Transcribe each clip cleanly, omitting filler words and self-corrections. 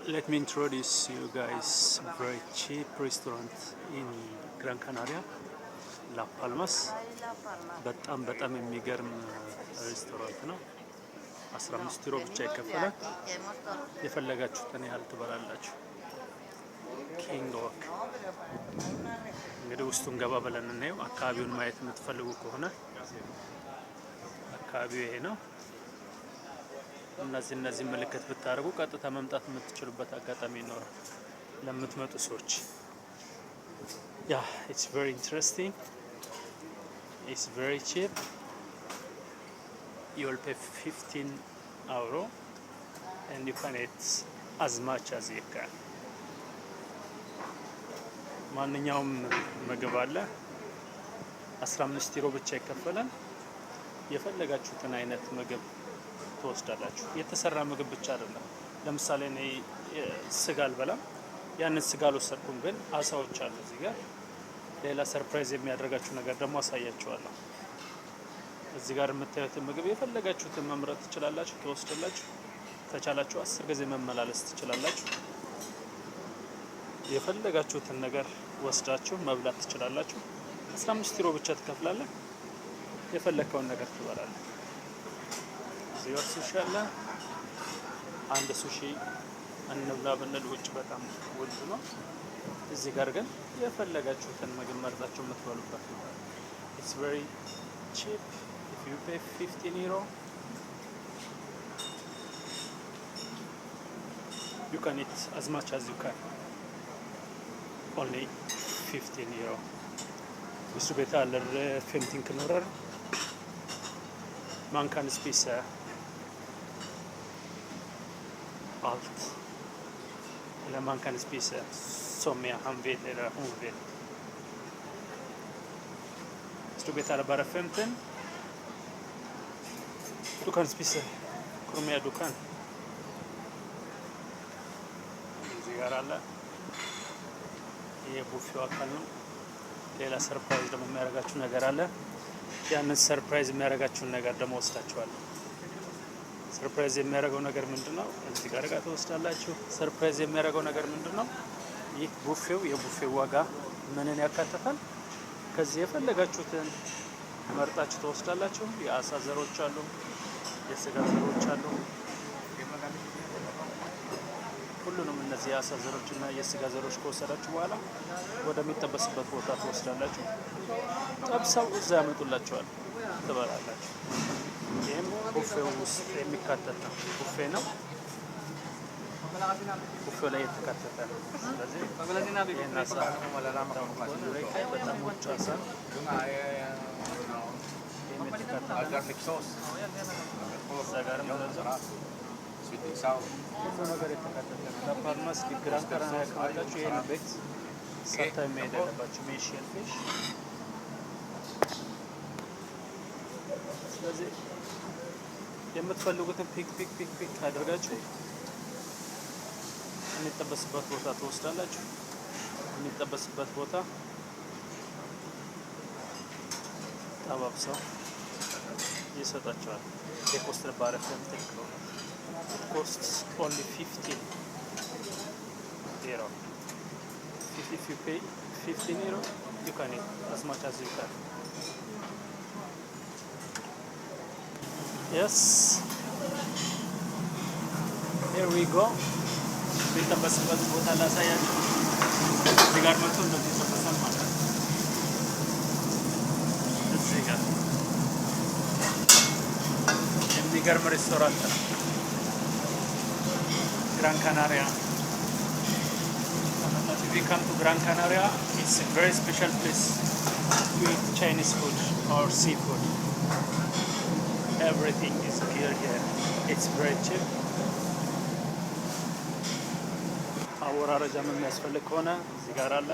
Let me introduce you guys very cheap restaurant in Gran Canaria, La Palmas. በጣም የሚገርም ሬስቶራንት ነው። 15 ዩሮ ብቻ ይከፈላል። የፈለጋችሁትን ያህል ትበላላችሁ። ኪንግ ወክ እንግዲህ ውስጡን ገባ ብለን እናየው። አካባቢውን ማየት የምትፈልጉ ከሆነ አካባቢው ይሄ ነው። እነዚህ ምልክት ብታደርጉ ቀጥታ መምጣት የምትችሉበት አጋጣሚ ይኖራል ለምትመጡ ሰዎች። it's very interesting. It's very cheap. You will pay 15 euro and you can eat as much as you can. ማንኛውም ምግብ አለ። 15 ዩሮ ብቻ ይከፈላል። የፈለጋችሁትን አይነት ምግብ ትወስዳላችሁ። የተሰራ ምግብ ብቻ አይደለም። ለምሳሌ እኔ ስጋ አልበላም፣ ያንን ስጋ አልወሰድኩም፣ ግን አሳዎች አሉ እዚህ ጋር። ሌላ ሰርፕራይዝ የሚያደርጋችሁ ነገር ደግሞ አሳያችኋለሁ። እዚህ ጋር የምታዩትን ምግብ የፈለጋችሁትን መምረጥ ትችላላችሁ፣ ትወስዳላችሁ። ተቻላችሁ 10 ጊዜ መመላለስ ትችላላችሁ። የፈለጋችሁትን ነገር ወስዳችሁ መብላት ትችላላችሁ። 15 ዩሮ ብቻ ትከፍላለህ። የፈለከውን ነገር ትበላለህ። እዚህ ጋር ሱሺ አለ። አንድ ሱሺ እንብላ ብንል ውጭ በጣም ውድ ነው። እዚህ ጋር ግን የፈለጋችሁትን ምግብ መርጣችሁ የምትበሉበት ነው። It's very cheap. If you pay 15 euro, you can eat as much as you can. Only 15 euro. Visu betalar 15 kronor. Man kan spisa allt. Eller man kan spisa som han vill eller hon vill. Så du betalar bara 15. Du kan spisa hur mycket du kan. እዚህ አለ። ይሄ ቡፌው አካል ነው። ሌላ ሰርፕራይዝ ደግሞ የሚያደርጋችሁ ነገር አለ። ያንን ሰርፕራይዝ የሚያደርጋችሁን ነገር ደግሞ ወስዳችኋለሁ። ሰርፕራይዝ የሚያደርገው ነገር ምንድነው? እዚህ ጋር ተወስዳላችሁ። ሰርፕራይዝ የሚያደርገው ነገር ምንድነው? ይህ ቡፌው የቡፌው ዋጋ ምንን ያካትታል? ከዚህ የፈለጋችሁትን መርጣችሁ ተወስዳላችሁ። የአሳ ዘሮች አሉ፣ የስጋ ዘሮች አሉ። ሁሉንም እነዚህ የአሳ ዘሮችና የስጋ ዘሮች ከወሰዳችሁ በኋላ ወደሚጠበስበት ቦታ ተወስዳላችሁ። ጠብሰው እዛ ያመጡላችኋል፣ ትበላላችሁ። ይህም ቡፌው ውስጥ የሚካተት ነው። ቡፌ ነው፣ ቡፌው ላይ የተካተተ ነው። ስለዚህ ይህን አሳ በጣም ውጭ አሳ ሁሉ ነገር የተካተተ ነው። ለፓልማስ ግራን ካናሪያ ከመጣችሁ ይህን ቤት ሰርታ የሚሄድ ያለባችሁ ሜሽን ፊሽ። ስለዚህ የምትፈልጉትን ፒክ አድርጋችሁ የሚጠበስበት ቦታ ትወስዳላችሁ። የሚጠበስበት ቦታ ጠባብሰው ይሰጣቸዋል። የኮስት ባረፍ የምትልከው costs only 15 euro. If you pay 15 euro, you can eat as much as you can. Yes, here we go. የሚጠበስበት ቦታ ላሳያችሁ። እዚህ ጋር መጥቶ እንደዚህ ይጠበሳል ማለት ነው። እዚህ ጋር የሚገርም ሬስቶራንት ነው። Gran Canaria. If you come to Gran Canaria, it's a very special place to eat Chinese food or seafood. Everything is here. It's very cheap. አወራረጃ የሚያስፈልግ ከሆነ እዚህ ጋር አለ።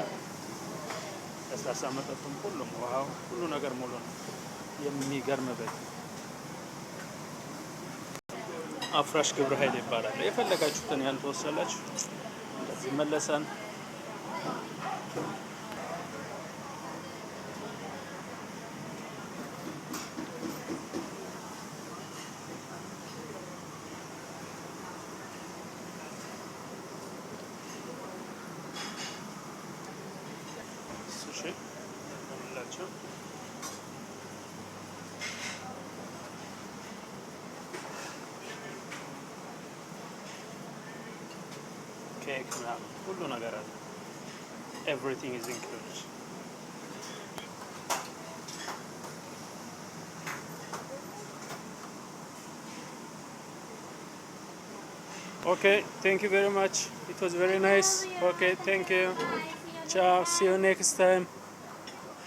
ለስላሳ መጠጡም ሁሉም ውሃው ሁሉ ነገር ሙሉ ነው። የሚገርም ቤት አፍራሽ ግብረ ኃይል ይባላል። የፈለጋችሁትን ያህል ተወሰላችሁ። እንደዚህ መለሰን። ናቸው። ኬክ ምናምን ሁሉ ነገር አለ። Everything is included. Okay, thank you very much. It was very nice. Okay, thank you. Ciao. See you next time.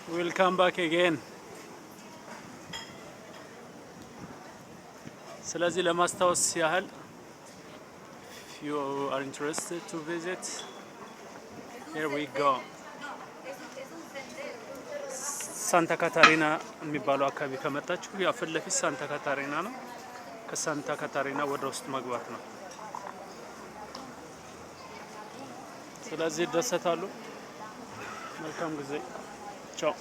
We'll come back again. ስለዚህ ለማስታወስ ያህል if you are interested to visit, here we go. ሳንታ ካታሪና የሚባለው አካባቢ ከመጣችሁ ያው ፊት ለፊት ሳንታ ካታሪና ነው። ከሳንታ ካታሪና ወደ ውስጥ መግባት ነው። ስለዚህ ደሰታሉ። መልካም ጊዜ። ቻው